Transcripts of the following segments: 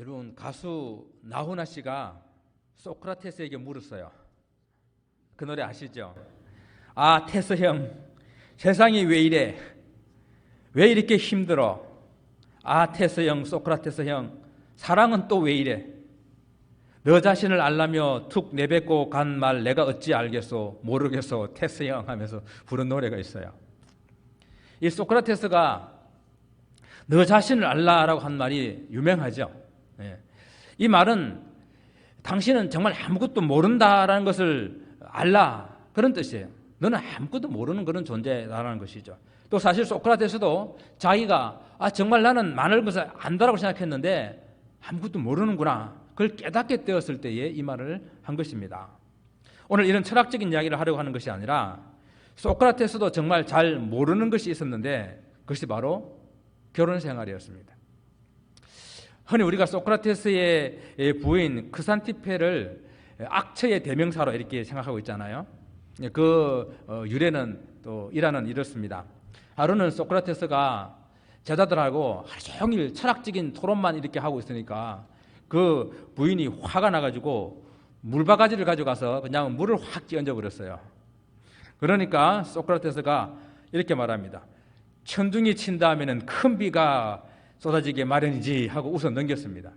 여러분, 가수 나훈아 씨가 소크라테스에게 물었어요. 그 노래 아시죠? 아, 테스 형, 세상이 왜 이래? 왜 이렇게 힘들어? 아, 테스 형, 소크라테스 형, 사랑은 또 왜 이래? 너 자신을 알라며 툭 내뱉고 간 말 내가 어찌 알겠소? 모르겠소, 테스 형 하면서 부른 노래가 있어요. 이 소크라테스가 너 자신을 알라라고 한 말이 유명하죠. 이 말은 당신은 정말 아무것도 모른다라는 것을 알라, 그런 뜻이에요. 너는 아무것도 모르는 그런 존재라는 것이죠. 또 사실 소크라테스도 자기가 정말 나는 많은 것을 안다라고 생각했는데 아무것도 모르는구나, 그걸 깨닫게 되었을 때에 이 말을 한 것입니다. 오늘 이런 철학적인 이야기를 하려고 하는 것이 아니라 소크라테스도 정말 잘 모르는 것이 있었는데 그것이 바로 결혼 생활이었습니다. 흔히 우리가 소크라테스의 부인 크산티페를 악처의 대명사로 이렇게 생각하고 있잖아요. 그 유래는 또 이라는 이렇습니다. 하루는 소크라테스가 제자들하고 하루 종일 철학적인 토론만 이렇게 하고 있으니까 그 부인이 화가 나가지고 물바가지를 가져가서 그냥 물을 확 끼얹어 버렸어요. 그러니까 소크라테스가 이렇게 말합니다. 천둥이 친다 하면은 큰 비가 쏟아지게 마련이지 하고 웃어 넘겼습니다.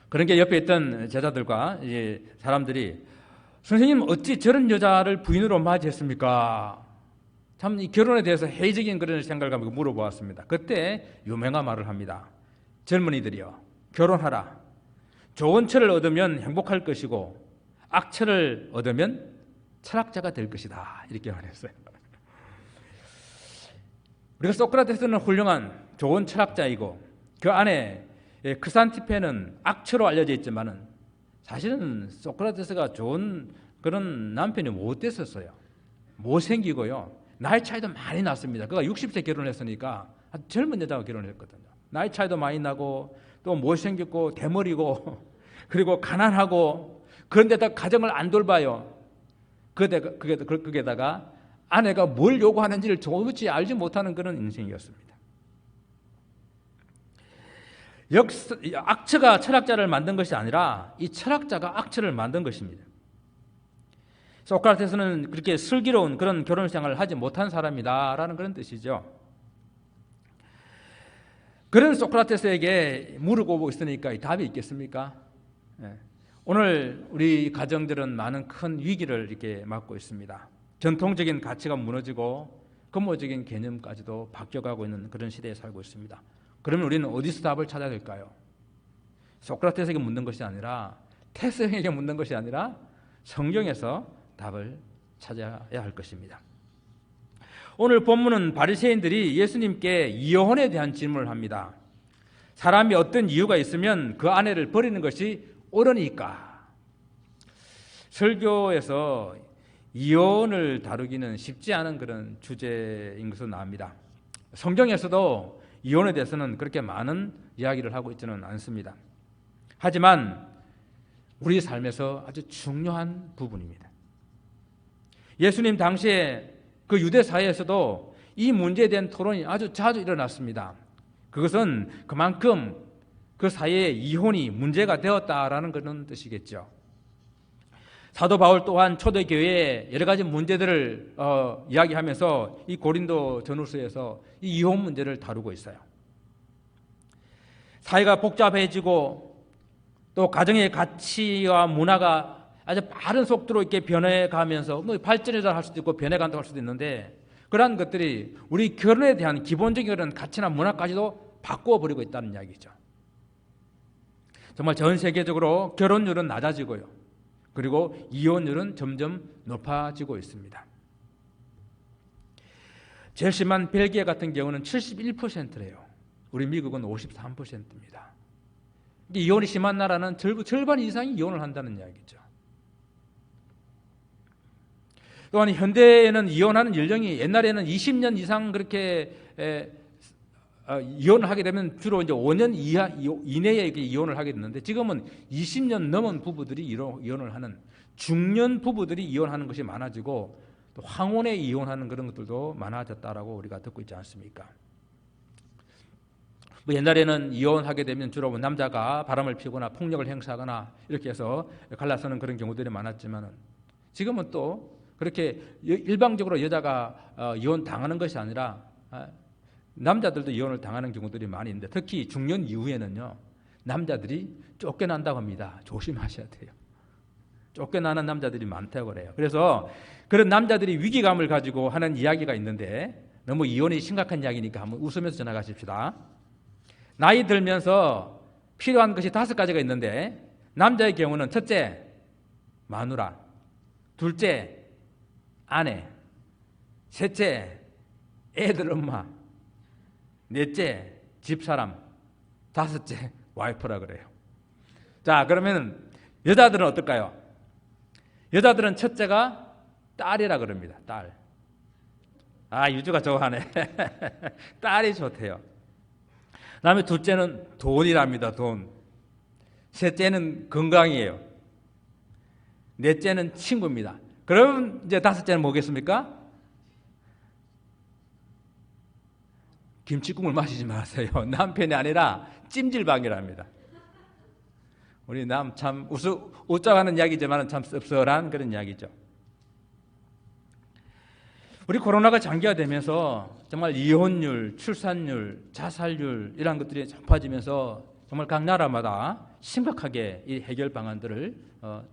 그런 게 옆에 있던 제자들과 이제 사람들이 선생님 어찌 저런 여자를 부인으로 맞이했습니까? 참 이 결혼에 대해서 회의적인 그런 생각을 가지고 물어보았습니다. 그때 유명한 말을 합니다. 젊은이들이여, 결혼하라. 좋은 처를 얻으면 행복할 것이고 악처를 얻으면 철학자가 될 것이다, 이렇게 말했어요. 우리가 소크라테스는 훌륭한 좋은 철학자이고 그 안에 크산티페는 악처로 알려져 있지만은 사실은 소크라테스가 좋은 그런 남편이 못 됐었어요. 못생기고요, 나이 차이도 많이 났습니다. 그가 60세 결혼했으니까 아주 젊은 여자와 결혼했거든요. 나이 차이도 많이 나고 또 못생겼고 대머리고 그리고 가난하고, 그런데다 가정을 안 돌봐요. 그게다가 아내가 뭘 요구하는지를 도무지 알지 못하는 그런 인생이었습니다. 악처가 철학자를 만든 것이 아니라 이 철학자가 악처를 만든 것입니다. 소크라테스는 그렇게 슬기로운 그런 결혼 생활을 하지 못한 사람이다라는 그런 뜻이죠. 그런 소크라테스에게 물어보고 있으니까 답이 있겠습니까? 오늘 우리 가정들은 많은 큰 위기를 이렇게 맞고 있습니다. 전통적인 가치가 무너지고 근본적인 개념까지도 바뀌어가고 있는 그런 시대에 살고 있습니다. 그러면 우리는 어디서 답을 찾아야 될까요? 소크라테스에게 묻는 것이 아니라, 테스형에게 묻는 것이 아니라 성경에서 답을 찾아야 할 것입니다. 오늘 본문은 바리새인들이 예수님께 이혼에 대한 질문을 합니다. 사람이 어떤 이유가 있으면 그 아내를 버리는 것이 옳으니까. 설교에서 이혼을 다루기는 쉽지 않은 그런 주제인 것으로 나옵니다. 성경에서도 이혼에 대해서는 그렇게 많은 이야기를 하고 있지는 않습니다. 하지만 우리 삶에서 아주 중요한 부분입니다. 예수님 당시에 그 유대 사회에서도 이 문제에 대한 토론이 아주 자주 일어났습니다. 그것은 그만큼 그 사회에 이혼이 문제가 되었다라는 그런 뜻이겠죠. 사도 바울 또한 초대교회의 여러 가지 문제들을 이야기하면서 이 고린도 전후서에서 이 이혼 문제를 다루고 있어요. 사회가 복잡해지고 또 가정의 가치와 문화가 아주 빠른 속도로 이렇게 변해가면서 발전이라 할 수도 있고 변해간다고 할 수도 있는데, 그러한 것들이 우리 결혼에 대한 기본적인 그런 가치나 문화까지도 바꾸어 버리고 있다는 이야기죠. 정말 전 세계적으로 결혼율은 낮아지고요, 그리고 이혼율은 점점 높아지고 있습니다. 제일 심한 벨기에 같은 경우는 71%래요. 우리 미국은 53%입니다. 이혼이 심한 나라는 절반 이상이 이혼을 한다는 이야기죠. 또한 현대에는 이혼하는 연령이 옛날에는 20년 이상 그렇게 이혼을 하게 되면 주로 이제 5년 이내에 이혼을 하게 됐는데, 지금은 20년 넘은 부부들이 이혼을 하는, 중년 부부들이 이혼하는 것이 많아지고 또 황혼에 이혼하는 그런 것들도 많아졌다라고 우리가 듣고 있지 않습니까? 뭐 옛날에는 이혼하게 되면 주로 남자가 바람을 피우거나 폭력을 행사하거나 이렇게 해서 갈라서는 그런 경우들이 많았지만 지금은 또 그렇게 일방적으로 여자가 이혼 당하는 것이 아니라 남자들도 이혼을 당하는 경우들이 많이 있는데 특히 중년 이후에는요 남자들이 쫓겨난다고 합니다. 조심하셔야 돼요. 쫓겨나는 남자들이 많다고 그래요. 그래서 그런 남자들이 위기감을 가지고 하는 이야기가 있는데 너무 이혼이 심각한 이야기니까 한번 웃으면서 지나가십시다. 나이 들면서 필요한 것이 5가지가 있는데 남자의 경우는 첫째, 마누라. 둘째, 아내. 셋째, 애들 엄마. 넷째, 집사람. 다섯째, 와이프라 그래요. 자, 그러면 여자들은 어떨까요? 여자들은 첫째가 딸이라 그럽니다. 딸. 유주가 좋아하네. 딸이 좋대요. 그다음에 둘째는 돈이랍니다. 돈. 셋째는 건강이에요. 넷째는 친구입니다. 그럼 이제 다섯째는 뭐겠습니까? 김치국물 마시지 마세요. 남편이 아니라 찜질방이랍니다. 우리 남 참 웃자하는 이야기지만 참 씁쓸한 그런 이야기죠. 우리 코로나가 장기화되면서 정말 이혼율, 출산율, 자살률 이런 것들이 높아지면서 정말 각 나라마다 심각하게 이 해결 방안들을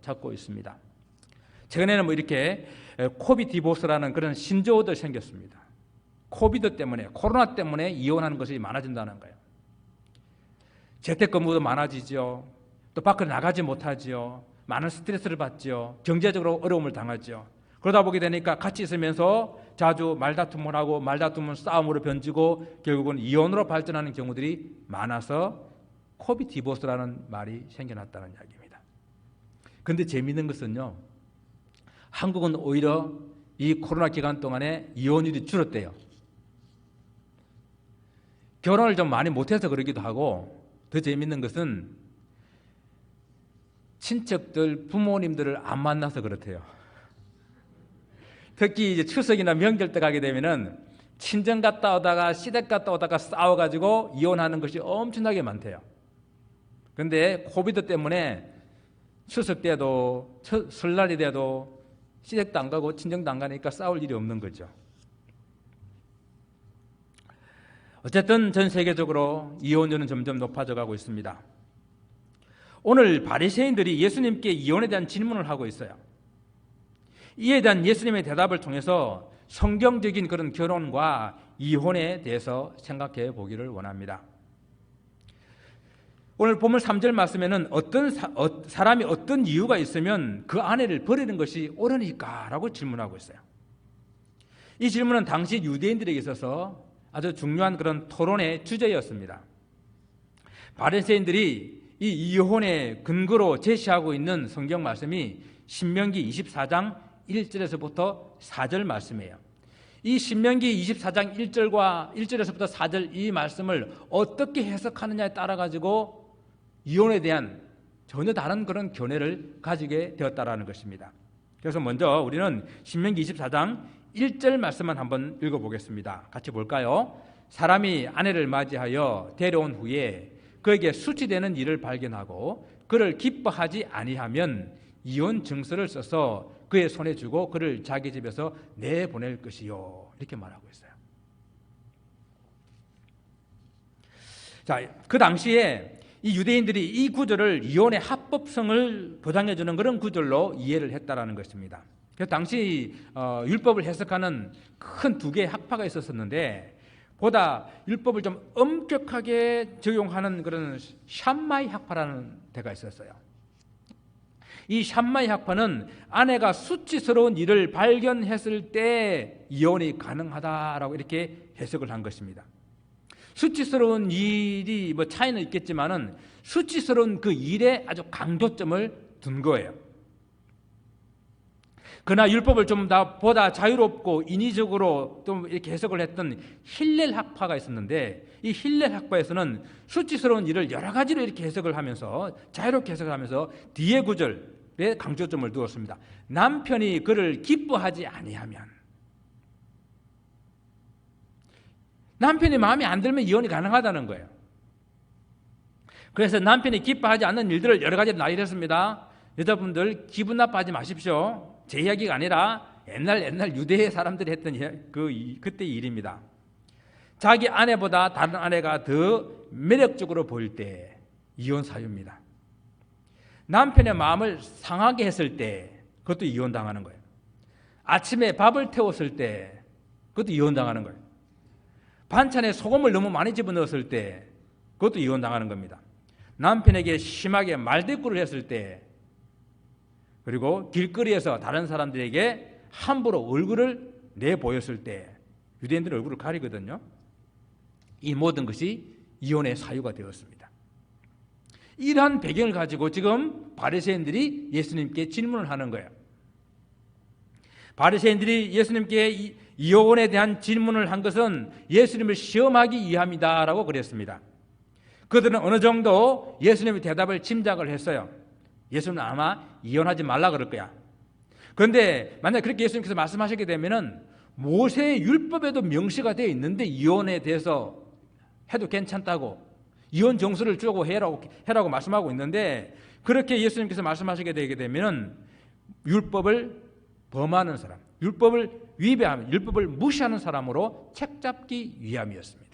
찾고 있습니다. 최근에는 뭐 이렇게 코비드 디보스라는 그런 신조어도 생겼습니다. 코비드 때문에, 코로나 때문에 이혼하는 것이 많아진다는 거예요. 재택근무도 많아지죠. 또 밖으로 나가지 못하죠. 많은 스트레스를 받죠. 경제적으로 어려움을 당하죠. 그러다 보게 되니까 같이 있으면서 자주 말다툼을 하고 말다툼은 싸움으로 번지고 결국은 이혼으로 발전하는 경우들이 많아서 코비드 디보스라는 말이 생겨났다는 이야기입니다. 그런데 재미있는 것은요. 한국은 오히려 이 코로나 기간 동안에 이혼율이 줄었대요. 결혼을 좀 많이 못해서 그러기도 하고 더 재미있는 것은 친척들, 부모님들을 안 만나서 그렇대요. 특히 이제 추석이나 명절 때 가게 되면은 친정 갔다 오다가 시댁 갔다 오다가 싸워가지고 이혼하는 것이 엄청나게 많대요. 그런데 코비드 때문에 추석 때도 설날이 돼도 시댁도 안 가고 친정도 안 가니까 싸울 일이 없는 거죠. 어쨌든 전 세계적으로 이혼율은 점점 높아져 가고 있습니다. 오늘 바리새인들이 예수님께 이혼에 대한 질문을 하고 있어요. 이에 대한 예수님의 대답을 통해서 성경적인 그런 결혼과 이혼에 대해서 생각해 보기를 원합니다. 오늘 본문 3절 말씀에는 어떤 사람이 어떤 이유가 있으면 그 아내를 버리는 것이 옳으니까라고 질문하고 있어요. 이 질문은 당시 유대인들에게 있어서 아주 중요한 그런 토론의 주제였습니다. 바리새인들이 이 이혼의 근거로 제시하고 있는 성경 말씀이 신명기 24장 1절에서부터 4절 말씀이에요. 이 신명기 24장 1절에서부터 4절 이 말씀을 어떻게 해석하느냐에 따라 가지고 이혼에 대한 전혀 다른 그런 견해를 가지게 되었다라는 것입니다. 그래서 먼저 우리는 신명기 24장 1절 말씀만 한번 읽어보겠습니다. 같이 볼까요? 사람이 아내를 맞이하여 데려온 후에 그에게 수치되는 일을 발견하고 그를 기뻐하지 아니하면 이혼 증서를 써서 그의 손에 주고 그를 자기 집에서 내보낼 것이요. 이렇게 말하고 있어요. 자, 그 당시에 이 유대인들이 이 구절을 이혼의 합법성을 보장해 주는 그런 구절로 이해를 했다라는 것입니다. 그래서 당시 율법을 해석하는 큰 두 개의 학파가 있었는데 보다 율법을 좀 엄격하게 적용하는 그런 샴마이 학파라는 데가 있었어요. 이 샴마이 학파는 아내가 수치스러운 일을 발견했을 때 이혼이 가능하다라고 이렇게 해석을 한 것입니다. 수치스러운 일이 뭐 차이는 있겠지만은 수치스러운 그 일에 아주 강조점을 둔 거예요. 그러나 율법을 좀 보다 자유롭고 인위적으로 좀 이렇게 해석을 했던 힐렐 학파가 있었는데 이 힐렐 학파에서는 수치스러운 일을 여러 가지로 이렇게 해석을 하면서 자유롭게 해석을 하면서 뒤에 구절에 강조점을 두었습니다. 남편이 그를 기뻐하지 아니하면, 남편이 마음에 안 들면 이혼이 가능하다는 거예요. 그래서 남편이 기뻐하지 않는 일들을 여러 가지로 나열했습니다. 여자분들 기분 나빠하지 마십시오. 제 이야기가 아니라 옛날 유대 사람들이 했던 그때 일입니다. 자기 아내보다 다른 아내가 더 매력적으로 보일 때 이혼 사유입니다. 남편의 마음을 상하게 했을 때 그것도 이혼당하는 거예요. 아침에 밥을 태웠을 때 그것도 이혼당하는 거예요. 반찬에 소금을 너무 많이 집어넣었을 때 그것도 이혼당하는 겁니다. 남편에게 심하게 말대꾸를 했을 때, 그리고 길거리에서 다른 사람들에게 함부로 얼굴을 내보였을 때, 유대인들은 얼굴을 가리거든요. 이 모든 것이 이혼의 사유가 되었습니다. 이러한 배경을 가지고 지금 바리새인들이 예수님께 질문을 하는 거예요. 바리새인들이 예수님께 이혼에 대한 질문을 한 것은 예수님을 시험하기 위함이다라고 그랬습니다. 그들은 어느 정도 예수님의 대답을 짐작을 했어요. 예수님은 아마 이혼하지 말라 그럴 거야. 그런데 만약 그렇게 예수님께서 말씀하시게 되면은 모세의 율법에도 명시가 되어 있는데 이혼에 대해서 해도 괜찮다고, 이혼 정수를 주고 해라고 말씀하고 있는데, 그렇게 예수님께서 말씀하시게 되게 되면은 율법을 범하는 사람, 율법을 위배하면, 율법을 무시하는 사람으로 책잡기 위함이었습니다.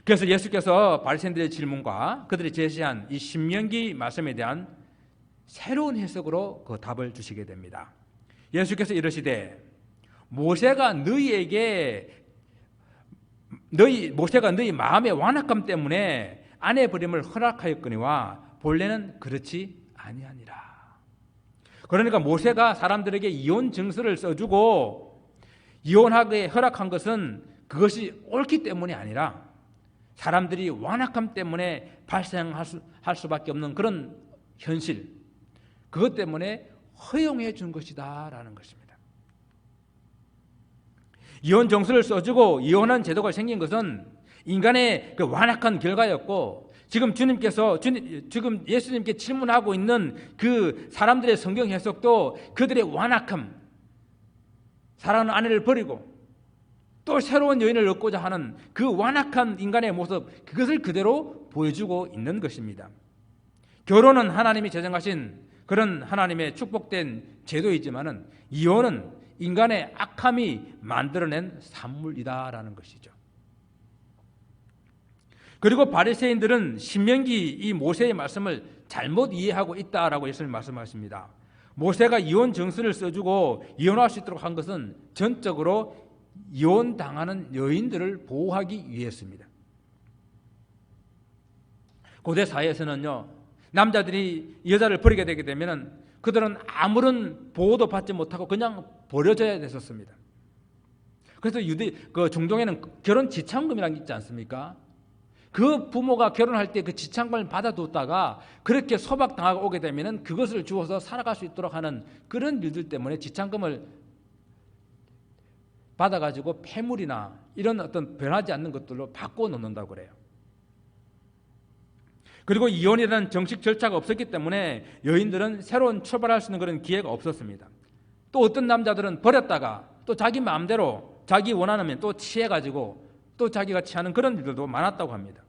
그래서 예수께서 바리새인들의 질문과 그들이 제시한 이 신명기 말씀에 대한 새로운 해석으로 그 답을 주시게 됩니다. 예수께서 이러시되 모세가 너희 마음의 완악함 때문에 아내 버림을 허락하였거니와 본래는 그렇지 아니하니라. 그러니까 모세가 사람들에게 이혼 증서를 써주고 이혼하게 허락한 것은 그것이 옳기 때문이 아니라 사람들이 완악함 때문에 발생할 수밖에 없는 그런 현실, 그것 때문에 허용해 준 것이다 라는 것입니다. 이혼 정서를 써주고 이혼한 제도가 생긴 것은 인간의 그 완악한 결과였고, 지금 예수님께 질문하고 있는 그 사람들의 성경 해석도 그들의 완악함, 사랑하는 아내를 버리고 또 새로운 여인을 얻고자 하는 그 완악한 인간의 모습, 그것을 그대로 보여주고 있는 것입니다. 결혼은 하나님이 제정하신 그런 하나님의 축복된 제도이지만은 이혼은 인간의 악함이 만들어낸 산물이다라는 것이죠. 그리고 바리새인들은 신명기 이 모세의 말씀을 잘못 이해하고 있다라고 예수님 말씀하십니다. 모세가 이혼 정서를 써주고 이혼할 수 있도록 한 것은 전적으로 이혼당하는 여인들을 보호하기 위해서입니다. 고대 사회에서는요, 남자들이 여자를 버리게 되게 되면 그들은 아무런 보호도 받지 못하고 그냥 버려져야 됐었습니다. 그래서 그 중동에는 결혼 지참금이라는 게 있지 않습니까? 그 부모가 결혼할 때 그 지참금을 받아뒀다가 그렇게 소박당하고 오게 되면 그것을 주어서 살아갈 수 있도록 하는 그런 일들 때문에 지참금을 받아가지고 폐물이나 이런 어떤 변하지 않는 것들로 바꿔 놓는다고 그래요. 그리고 이혼이라는 정식 절차가 없었기 때문에 여인들은 새로운 출발할 수 있는 그런 기회가 없었습니다. 또 어떤 남자들은 버렸다가 또 자기 마음대로 자기 원하는 또 취해가지고 또 자기가 취하는 그런 일들도 많았다고 합니다.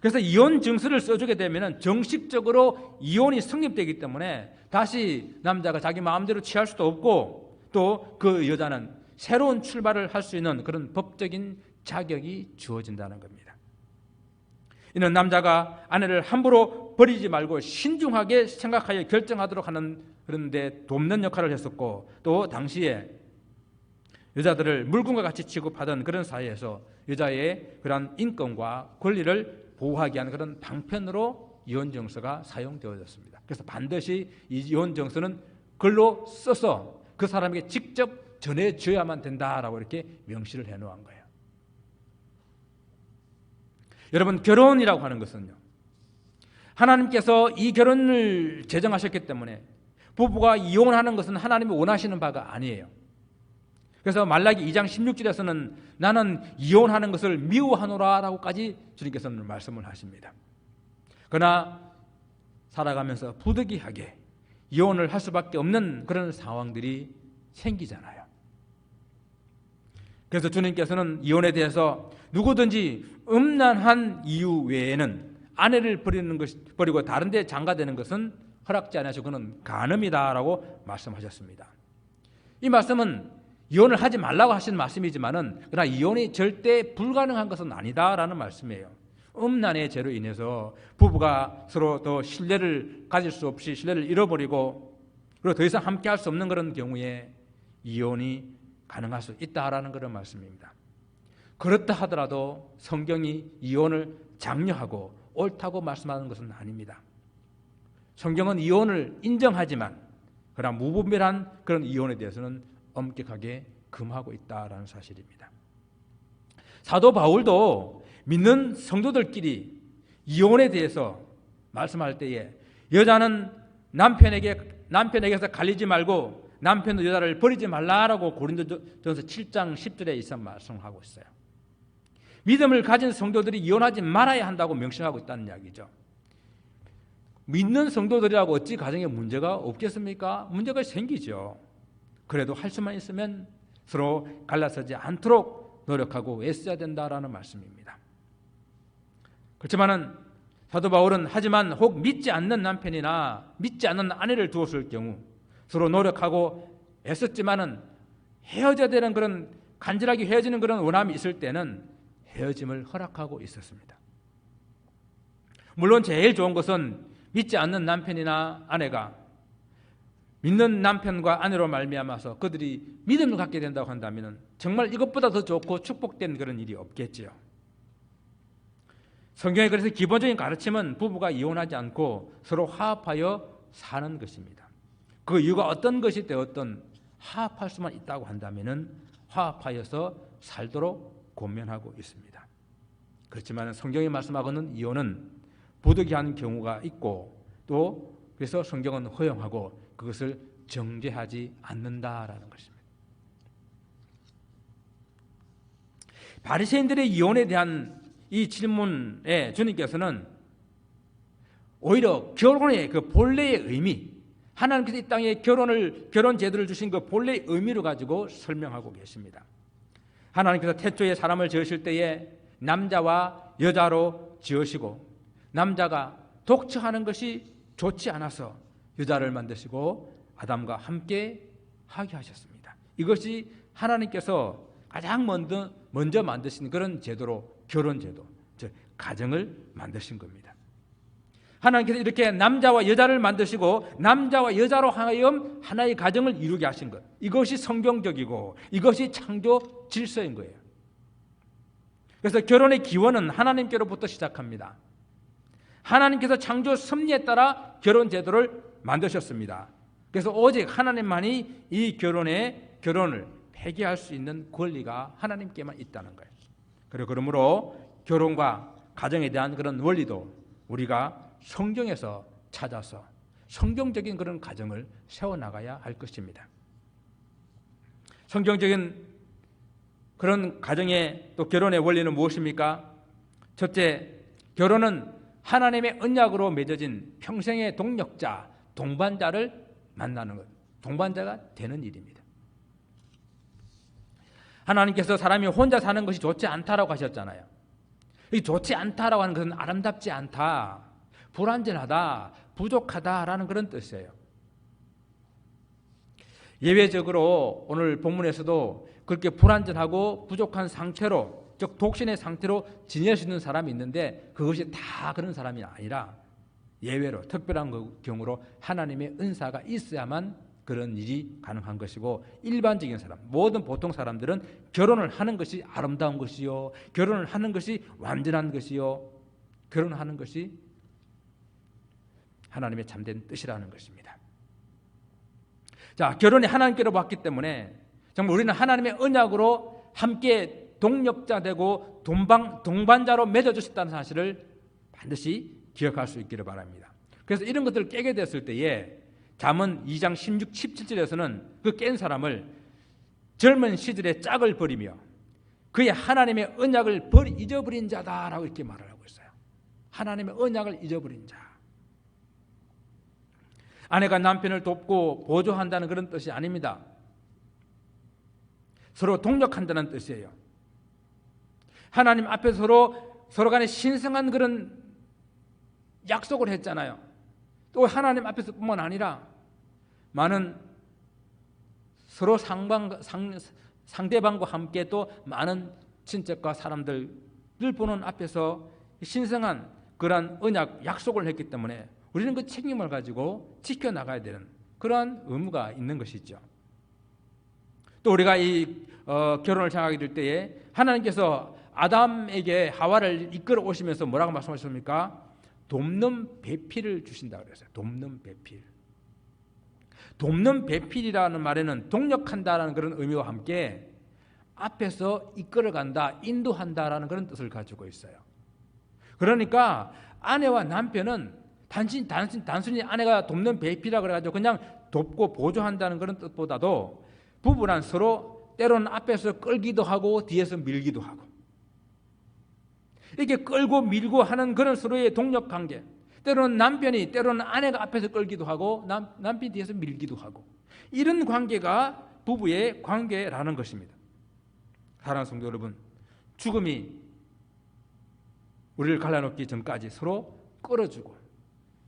그래서 이혼 증서를 써주게 되면 정식적으로 이혼이 성립되기 때문에 다시 남자가 자기 마음대로 취할 수도 없고 또 그 여자는 새로운 출발을 할 수 있는 그런 법적인 자격이 주어진다는 겁니다. 이는 남자가 아내를 함부로 버리지 말고 신중하게 생각하여 결정하도록 하는 그런 데 돕는 역할을 했었고, 또 당시에 여자들을 물건과 같이 취급하던 그런 사회에서 여자의 그런 인권과 권리를 보호하기 위한 그런 방편으로 이혼 정서가 사용되어졌습니다. 그래서 반드시 이 이혼 정서는 글로 써서 그 사람에게 직접 전해줘야만 된다라고 이렇게 명시를 해놓은 거예요. 여러분, 결혼이라고 하는 것은요, 하나님께서 이 결혼을 제정하셨기 때문에 부부가 이혼하는 것은 하나님이 원하시는 바가 아니에요. 그래서 말라기 2장 16절에서는 나는 이혼하는 것을 미워하노라 라고까지 주님께서는 말씀을 하십니다. 그러나 살아가면서 부득이하게 이혼을 할 수밖에 없는 그런 상황들이 생기잖아요. 그래서 주님께서는 이혼에 대해서 누구든지 음란한 이유 외에는 아내를 버리고 다른 데 장가되는 것은 허락지 아니하시고 그는 간음이다라고 말씀하셨습니다. 이 말씀은 이혼을 하지 말라고 하신 말씀이지만은 그러나 이혼이 절대 불가능한 것은 아니다라는 말씀이에요. 음란의 죄로 인해서 부부가 서로 더 신뢰를 가질 수 없이 신뢰를 잃어버리고 그리고 더 이상 함께할 수 없는 그런 경우에 이혼이 가능할 수 있다라는 그런 말씀입니다. 그렇다 하더라도 성경이 이혼을 장려하고 옳다고 말씀하는 것은 아닙니다. 성경은 이혼을 인정하지만 그러나 무분별한 그런 이혼에 대해서는 엄격하게 금하고 있다라는 사실입니다. 사도 바울도 믿는 성도들끼리 이혼에 대해서 말씀할 때에 여자는 남편에게서 갈리지 말고 남편도 여자를 버리지 말라라고 고린도전서 7장 10절에 이상 말씀하고 있어요. 믿음을 가진 성도들이 이혼하지 말아야 한다고 명시하고 있다는 이야기죠. 믿는 성도들이라고 어찌 가정에 문제가 없겠습니까? 문제가 생기죠. 그래도 할 수만 있으면 서로 갈라서지 않도록 노력하고 애써야 된다라는 말씀입니다. 그렇지만은 사도 바울은 하지만 혹 믿지 않는 남편이나 믿지 않는 아내를 두었을 경우 서로 노력하고 애썼지만은 헤어져야 되는 그런 간절하게 헤어지는 그런 원함이 있을 때는 헤어짐을 허락하고 있었습니다. 물론 제일 좋은 것은 믿지 않는 남편이나 아내가 믿는 남편과 아내로 말미암아서 그들이 믿음을 갖게 된다고 한다면 정말 이것보다 더 좋고 축복된 그런 일이 없겠지요. 성경에 그래서 기본적인 가르침은 부부가 이혼하지 않고 서로 화합하여 사는 것입니다. 그 이유가 어떤 것이 되었든 화합할 수만 있다고 한다면 화합하여서 살도록 권면하고 있습니다. 그렇지만 성경이 말씀하고는 이혼은 부득이한 경우가 있고 또 그래서 성경은 허용하고 그것을 정죄하지 않는다라는 것입니다. 바리새인들의 이혼에 대한 이 질문에 주님께서는 오히려 결혼의 그 본래의 의미, 하나님께서 이 땅에 결혼 제도를 주신 그 본래의 의미를 가지고 설명하고 계십니다. 하나님께서 태초에 사람을 지으실 때에 남자와 여자로 지으시고 남자가 독처하는 것이 좋지 않아서 여자를 만드시고 아담과 함께 하게 하셨습니다. 이것이 하나님께서 가장 먼저 만드신 그런 제도로 결혼 제도, 즉 가정을 만드신 겁니다. 하나님께서 이렇게 남자와 여자를 만드시고 남자와 여자로 하여금 하나의 가정을 이루게 하신 것, 이것이 성경적이고 이것이 창조 질서인 거예요. 그래서 결혼의 기원은 하나님께로부터 시작합니다. 하나님께서 창조 섭리에 따라 결혼 제도를 만드셨습니다. 그래서 오직 하나님만이 이 결혼을 폐기할 수 있는 권리가 하나님께만 있다는 거예요. 그리고 그러므로 결혼과 가정에 대한 그런 원리도 우리가 성경에서 찾아서 성경적인 그런 가정을 세워나가야 할 것입니다. 성경적인 그런 가정의 또 결혼의 원리는 무엇입니까? 첫째, 결혼은 하나님의 언약으로 맺어진 평생의 동력자, 동반자를 만나는 것, 동반자가 되는 일입니다. 하나님께서 사람이 혼자 사는 것이 좋지 않다라고 하셨잖아요. 이 좋지 않다라고 하는 것은 아름답지 않다, 불완전하다, 부족하다라는 그런 뜻이에요. 예외적으로 오늘 본문에서도 그렇게 불완전하고 부족한 상태로, 즉 독신의 상태로 지낼 수 있는 사람이 있는데 그것이 다 그런 사람이 아니라 예외로 특별한 경우로 하나님의 은사가 있어야만 그런 일이 가능한 것이고, 일반적인 사람, 모든 보통 사람들은 결혼을 하는 것이 아름다운 것이요, 결혼을 하는 것이 완전한 것이요, 결혼하는 것이 하나님의 참된 뜻이라는 것입니다. 자, 결혼이 하나님께로 왔기 때문에 정말 우리는 하나님의 언약으로 함께 동력자 되고 동반자로 맺어주셨다는 사실을 반드시 기억할 수 있기를 바랍니다. 그래서 이런 것들을 깨게 됐을 때에 잠언 2장 16, 17절에서는 그 깬 사람을 젊은 시절의 짝을 버리며 그의 하나님의 언약을 잊어버린 자다라고 이렇게 말을 하고 있어요. 하나님의 언약을 잊어버린 자. 아내가 남편을 돕고 보조한다는 그런 뜻이 아닙니다. 서로 동력한다는 뜻이에요. 하나님 앞에 서로 간에 신성한 그런 약속을 했잖아요. 또 하나님 앞에서뿐만 아니라 많은 서로 상대방과 함께 또 많은 친척과 사람들을 보는 앞에서 신성한 그러한 언약 약속을 했기 때문에 우리는 그 책임을 가지고 지켜나가야 되는 그러한 의무가 있는 것이죠. 또 우리가 이 결혼을 생각하게 될 때에 하나님께서 아담에게 하와를 이끌어 오시면서 뭐라고 말씀하셨습니까? 돕는 배필을 주신다 그랬어요. 돕는 배필. 돕는 배필이라는 말에는 동력한다라는 그런 의미와 함께 앞에서 이끌어간다, 인도한다라는 그런 뜻을 가지고 있어요. 그러니까 아내와 남편은 단순히 아내가 돕는 배필이라 그래가지고 그냥 돕고 보조한다는 그런 뜻보다도 부부란 서로 때로는 앞에서 끌기도 하고 뒤에서 밀기도 하고 이렇게 끌고 밀고 하는 그런 서로의 동력 관계. 때로는 남편이 때로는 아내가 앞에서 끌기도 하고 남편이 뒤에서 밀기도 하고 이런 관계가 부부의 관계라는 것입니다. 사랑하는 성도 여러분, 죽음이 우리를 갈라놓기 전까지 서로 끌어주고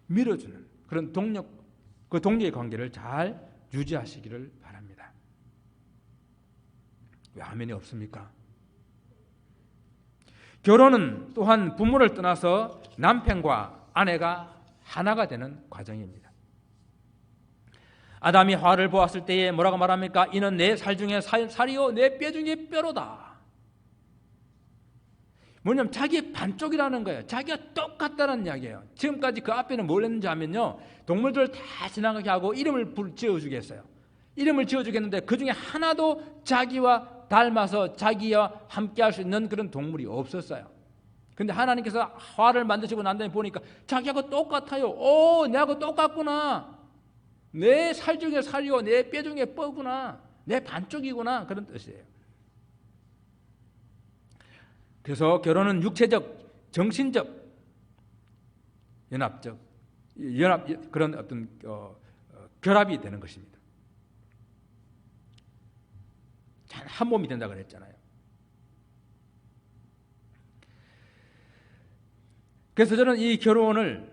밀어주는 그런 동력, 그 동력의 관계를 잘 유지하시기를 바랍니다. 왜 아멘이 없습니까? 결혼은 또한 부모를 떠나서 남편과 아내가 하나가 되는 과정입니다. 아담이 하와를 보았을 때에 뭐라고 말합니까? 이는 내 살 중에 살이요 내 뼈 중에 뼈로다. 뭐냐면 자기 반쪽이라는 거예요. 자기가 똑같다는 이야기예요. 지금까지 그 앞에는 뭘 했는지 하면요, 동물들을 다 지나가게 하고 이름을 지어주겠어요. 이름을 지어주겠는데 그 중에 하나도 자기와 닮아서 자기와 함께 할 수 있는 그런 동물이 없었어요. 근데 하나님께서 하와를 만드시고 난 다음에 보니까 자기하고 똑같아요. 오, 내하고 똑같구나. 내 살 중에 살이요 내 뼈 중에 뼈구나. 내 반쪽이구나. 그런 뜻이에요. 그래서 결혼은 육체적, 정신적, 연합 그런 어떤 결합이 되는 것입니다. 한 몸이 된다 그랬잖아요. 그래서 저는 이 결혼을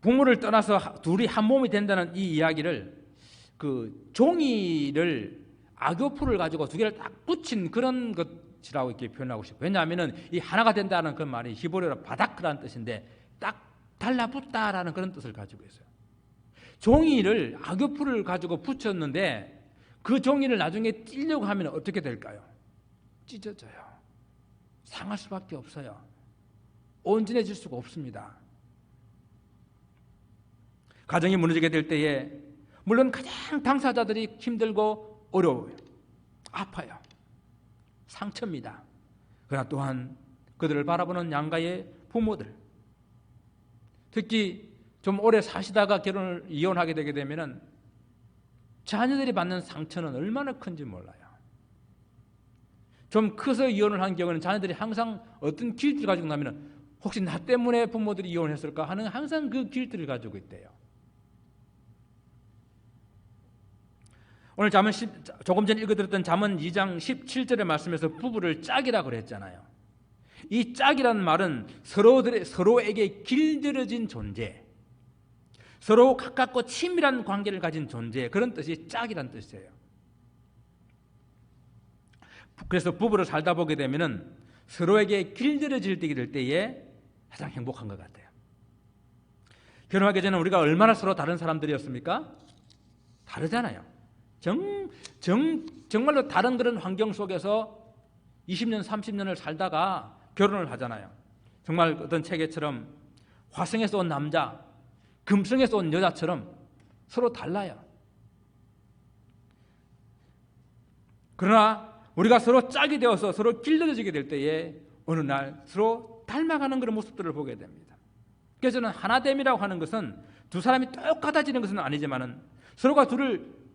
부모를 떠나서 둘이 한 몸이 된다는 이 이야기를 그 종이를 악교풀을 가지고 두 개를 딱 붙인 그런 것이라고 이렇게 표현하고 싶어요. 왜냐하면은 이 하나가 된다는 그 말이 히브리어로 바다크라는 뜻인데 딱 달라붙다라는 그런 뜻을 가지고 있어요. 종이를 악교풀을 가지고 붙였는데 그 종이를 나중에 찢려고 하면 어떻게 될까요? 찢어져요. 상할 수밖에 없어요. 온전해질 수가 없습니다. 가정이 무너지게 될 때에 물론 가장 당사자들이 힘들고 어려워요. 아파요. 상처입니다. 그러나 또한 그들을 바라보는 양가의 부모들, 특히 좀 오래 사시다가 이혼하게 되게 되면은 자녀들이 받는 상처는 얼마나 큰지 몰라요. 좀 커서 이혼을 한 경우는 자녀들이 항상 어떤 길들을 가지고 나면은 혹시 나 때문에 부모들이 이혼했을까 하는 항상 그 길들을 가지고 있대요. 오늘 조금 전에 읽어드렸던 잠언 2장 17절의 말씀에서 부부를 짝이라고 그랬잖아요. 이 짝이라는 말은 서로에게 길들여진 존재, 서로 가깝고 친밀한 관계를 가진 존재, 그런 뜻이 짝이라는 뜻이에요. 그래서 부부를 살다 보게 되면은 서로에게 길들여질 때에 가장 행복한 것 같아요. 결혼하기 전에 우리가 얼마나 서로 다른 사람들이었습니까? 다르잖아요. 정말로 다른 그런 환경 속에서 20년, 30년을 살다가 결혼을 하잖아요. 정말 어떤 책에처럼 화성에서 온 남자, 금성에서 온 여자처럼 서로 달라요. 그러나 우리가 서로 짝이 되어서 서로 길들여지게 될 때에 어느 날 서로 닮아가는 그런 모습들을 보게 됩니다. 그래서 저는 하나됨이라고 하는 것은 두 사람이 똑같아지는 것은 아니지만은 서로가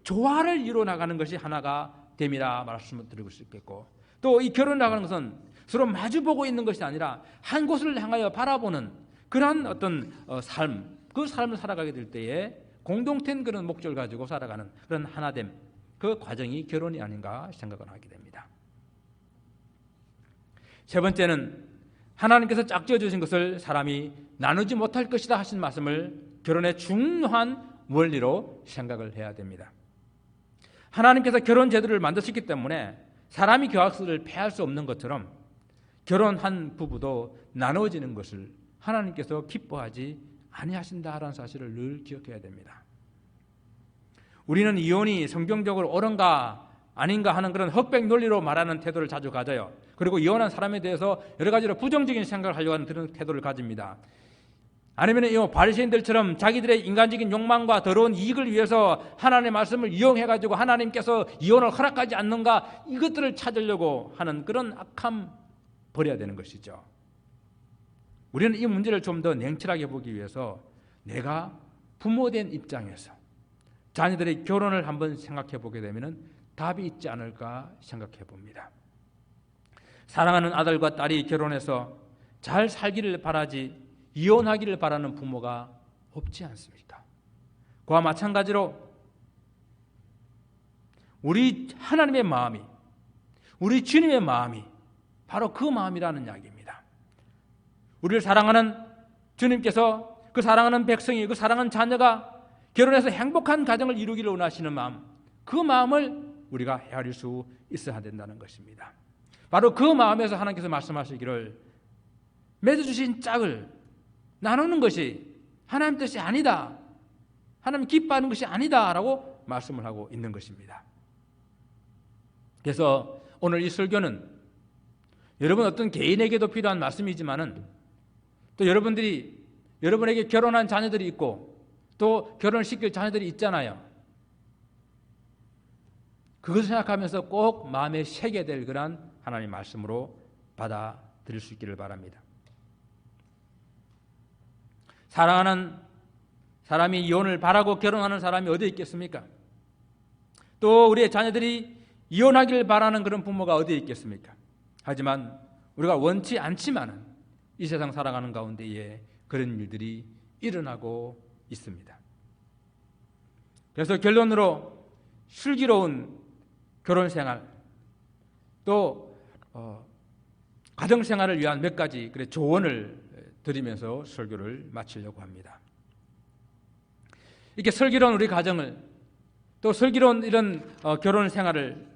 조화를 이루어 나가는 것이 하나가 됨이라 말씀을 드리고 싶겠고, 또 이 결혼을 나가는 것은 서로 마주보고 있는 것이 아니라 한 곳을 향하여 바라보는 그러한 어떤 삶, 그 삶을 살아가게 될 때에 공동된 그런 목적을 가지고 살아가는 그런 하나됨, 그 과정이 결혼이 아닌가 생각을 하게 됩니다. 세 번째는 하나님께서 짝지어 주신 것을 사람이 나누지 못할 것이다 하신 말씀을 결혼의 중요한 원리로 생각을 해야 됩니다. 하나님께서 결혼 제도를 만드셨기 때문에 사람이 계약서를 폐할 수 없는 것처럼 결혼한 부부도 나누어지는 것을 하나님께서 기뻐하지 아니하신다라는 사실을 늘 기억해야 됩니다. 우리는 이혼이 성경적으로 옳은가 아닌가 하는 그런 흑백 논리로 말하는 태도를 자주 가져요. 그리고 이혼한 사람에 대해서 여러 가지로 부정적인 생각을 하려고 하는 그런 태도를 가집니다. 아니면 이 바리새인들처럼 자기들의 인간적인 욕망과 더러운 이익을 위해서 하나님의 말씀을 이용해가지고 하나님께서 이혼을 허락하지 않는가 이것들을 찾으려고 하는 그런 악함 버려야 되는 것이죠. 우리는 이 문제를 좀 더 냉철하게 보기 위해서 내가 부모된 입장에서 자녀들의 결혼을 한번 생각해 보게 되면 답이 있지 않을까 생각해 봅니다. 사랑하는 아들과 딸이 결혼해서 잘 살기를 바라지 이혼하기를 바라는 부모가 없지 않습니까? 그와 마찬가지로 우리 하나님의 마음이, 우리 주님의 마음이 바로 그 마음이라는 이야기입니다. 우리를 사랑하는 주님께서 그 사랑하는 백성이, 그 사랑하는 자녀가 결혼해서 행복한 가정을 이루기를 원하시는 마음, 그 마음을 우리가 헤아릴 수 있어야 된다는 것입니다. 바로 그 마음에서 하나님께서 말씀하시기를 맺어주신 짝을 나누는 것이 하나님 뜻이 아니다, 하나님 기뻐하는 것이 아니다 라고 말씀을 하고 있는 것입니다. 그래서 오늘 이 설교는 여러분 어떤 개인에게도 필요한 말씀이지만은 또 여러분에게 결혼한 자녀들이 있고 또 결혼을 시킬 자녀들이 있잖아요. 그것을 생각하면서 꼭 마음에 새게 될 그런 하나님의 말씀으로 받아들일 수 있기를 바랍니다. 사랑하는 사람이 이혼을 바라고 결혼하는 사람이 어디 있겠습니까? 또 우리의 자녀들이 이혼하기를 바라는 그런 부모가 어디에 있겠습니까? 하지만 우리가 원치 않지만은 이 세상 살아가는 가운데에 그런 일들이 일어나고 있습니다. 그래서 결론으로 슬기로운 결혼생활 또 가정생활을 위한 몇 가지 조언을 드리면서 설교를 마치려고 합니다. 이렇게 슬기로운 우리 가정을 또 슬기로운 이런 결혼 생활을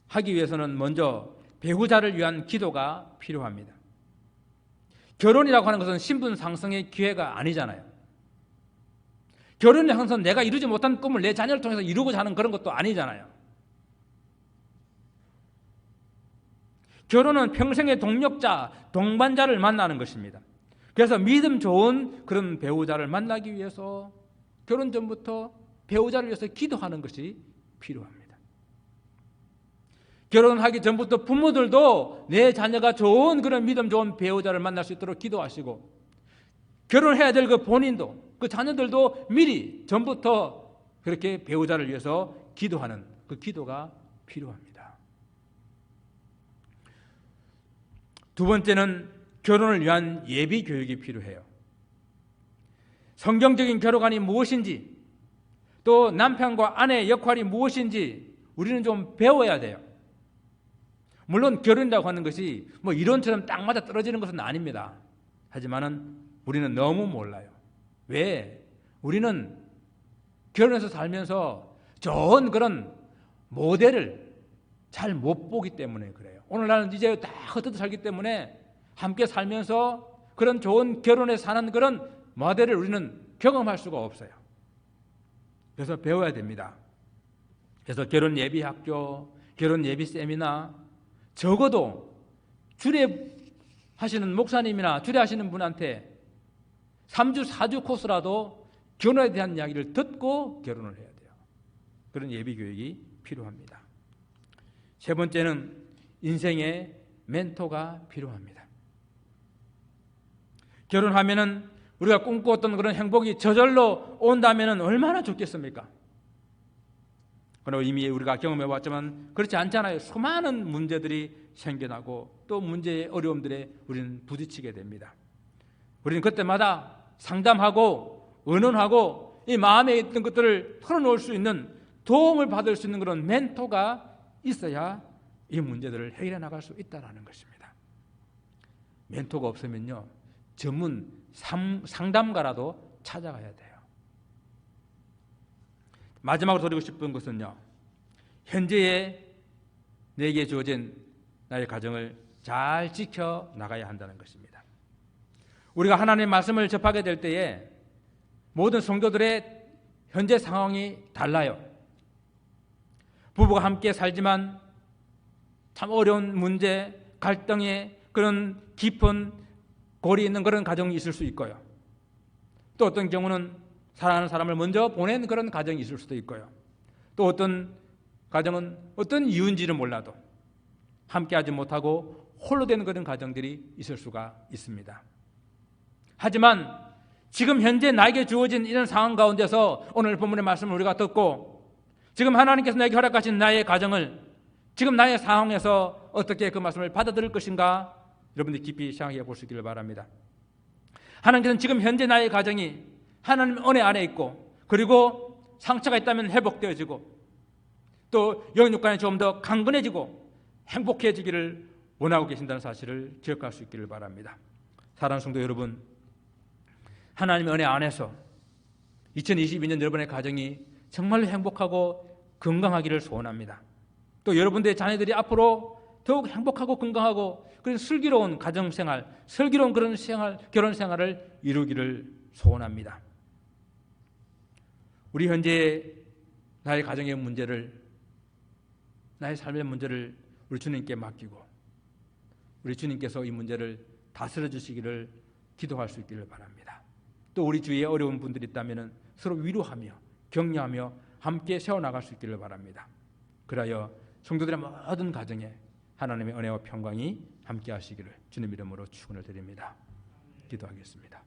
하기 위해서는 먼저 배우자를 위한 기도가 필요합니다. 결혼이라고 하는 것은 신분 상승의 기회가 아니잖아요. 결혼이 항상 내가 이루지 못한 꿈을 내 자녀를 통해서 이루고자 하는 그런 것도 아니잖아요. 결혼은 평생의 동력자, 동반자를 만나는 것입니다. 그래서 믿음 좋은 그런 배우자를 만나기 위해서 결혼 전부터 배우자를 위해서 기도하는 것이 필요합니다. 결혼하기 전부터 부모들도 내 자녀가 좋은 그런 믿음 좋은 배우자를 만날 수 있도록 기도하시고 결혼해야 될 그 본인도 그 자녀들도 미리 전부터 그렇게 배우자를 위해서 기도하는 그 기도가 필요합니다. 두 번째는 결혼을 위한 예비 교육이 필요해요. 성경적인 결혼관이 무엇인지 또 남편과 아내의 역할이 무엇인지 우리는 좀 배워야 돼요. 물론 결혼이라고 하는 것이 뭐 이론처럼 딱 맞아 떨어지는 것은 아닙니다. 하지만은 우리는 너무 몰라요. 왜? 우리는 결혼해서 살면서 좋은 그런 모델을 잘 못 보기 때문에 그래요. 오늘날은 이제 다 흩어져 살기 때문에 함께 살면서 그런 좋은 결혼에 사는 그런 모델을 우리는 경험할 수가 없어요. 그래서 배워야 됩니다. 그래서 결혼 예비 학교, 결혼 예비 세미나 적어도 주례하시는 목사님이나 주례하시는 분한테 3주, 4주 코스라도 결혼에 대한 이야기를 듣고 결혼을 해야 돼요. 그런 예비 교육이 필요합니다. 세 번째는 인생의 멘토가 필요합니다. 결혼하면은 우리가 꿈꾸었던 그런 행복이 저절로 온다면은 얼마나 좋겠습니까? 그러나 이미 우리가 경험해 봤지만 그렇지 않잖아요. 수많은 문제들이 생겨나고 또 문제의 어려움들에 우리는 부딪히게 됩니다. 우리는 그때마다 상담하고 의논하고 이 마음에 있던 것들을 털어놓을 수 있는 도움을 받을 수 있는 그런 멘토가 있어야 이 문제들을 해결해 나갈 수 있다는 것입니다. 멘토가 없으면요, 전문 상담가라도 찾아가야 돼요. 마지막으로 드리고 싶은 것은요, 현재의 내게 주어진 나의 가정을 잘 지켜 나가야 한다는 것입니다. 우리가 하나님의 말씀을 접하게 될 때에 모든 성도들의 현재 상황이 달라요. 부부가 함께 살지만 참 어려운 문제, 갈등의 그런 깊은 골이 있는 그런 가정이 있을 수 있고요. 또 어떤 경우는 사랑하는 사람을 먼저 보낸 그런 가정이 있을 수도 있고요. 또 어떤 가정은 어떤 이유인지를 몰라도 함께하지 못하고 홀로 되는 그런 가정들이 있을 수가 있습니다. 하지만 지금 현재 나에게 주어진 이런 상황 가운데서 오늘 본문의 말씀을 우리가 듣고 지금 하나님께서 나에게 허락하신 나의 가정을 지금 나의 상황에서 어떻게 그 말씀을 받아들일 것인가, 여러분들이 깊이 생각해 보시기를 바랍니다. 하나님께서는 지금 현재 나의 가정이 하나님 은혜 안에 있고, 그리고 상처가 있다면 회복되어지고, 또 영육간에 좀 더 강건해지고 행복해지기를 원하고 계신다는 사실을 기억할 수 있기를 바랍니다. 사랑하는 성도 여러분, 하나님의 은혜 안에서 2022년 여러분의 가정이 정말로 행복하고 건강하기를 소원합니다. 또 여러분들의 자녀들이 앞으로 더욱 행복하고 건강하고 그런 슬기로운 가정생활, 슬기로운 그런 생활, 결혼 생활을 이루기를 소원합니다. 우리 현재 나의 가정의 문제를, 나의 삶의 문제를 우리 주님께 맡기고 우리 주님께서 이 문제를 다스려 주시기를 기도할 수 있기를 바랍니다. 또 우리 주위에 어려운 분들이 있다면 서로 위로하며 격려하며 함께 세워나갈 수 있기를 바랍니다. 그리하여 성도들의 모든 가정에 하나님의 은혜와 평강이 함께 하시기를 주님 이름으로 축원을 드립니다. 기도하겠습니다.